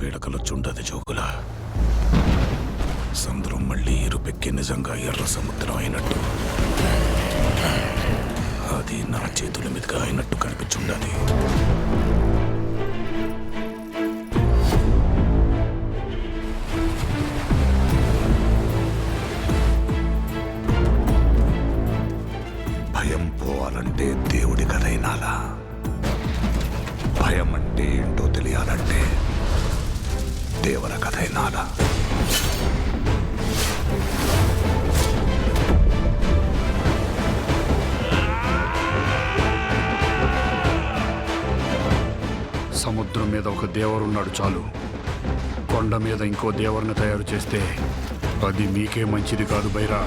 పీడకలొచ్చుండదు జోగుల. సముద్రం మళ్ళీ ఇరుపెక్కి నిజంగా ఎర్ర సముద్రం అయినట్టు, అది నా చేతుల మీదుగా అయినట్టు కనిపించుండది. భయం పోవాలంటే దేవుడి కథైనాలా? భయం అంటే ఏంటో తెలియాలంటే దేవర కథైనాలా? సముద్రం మీద ఒక దేవరున్నాడు చాలు. కొండ మీద ఇంకో దేవరుని తయారు చేస్తే అది మీకే మంచిది కాదు బైరా.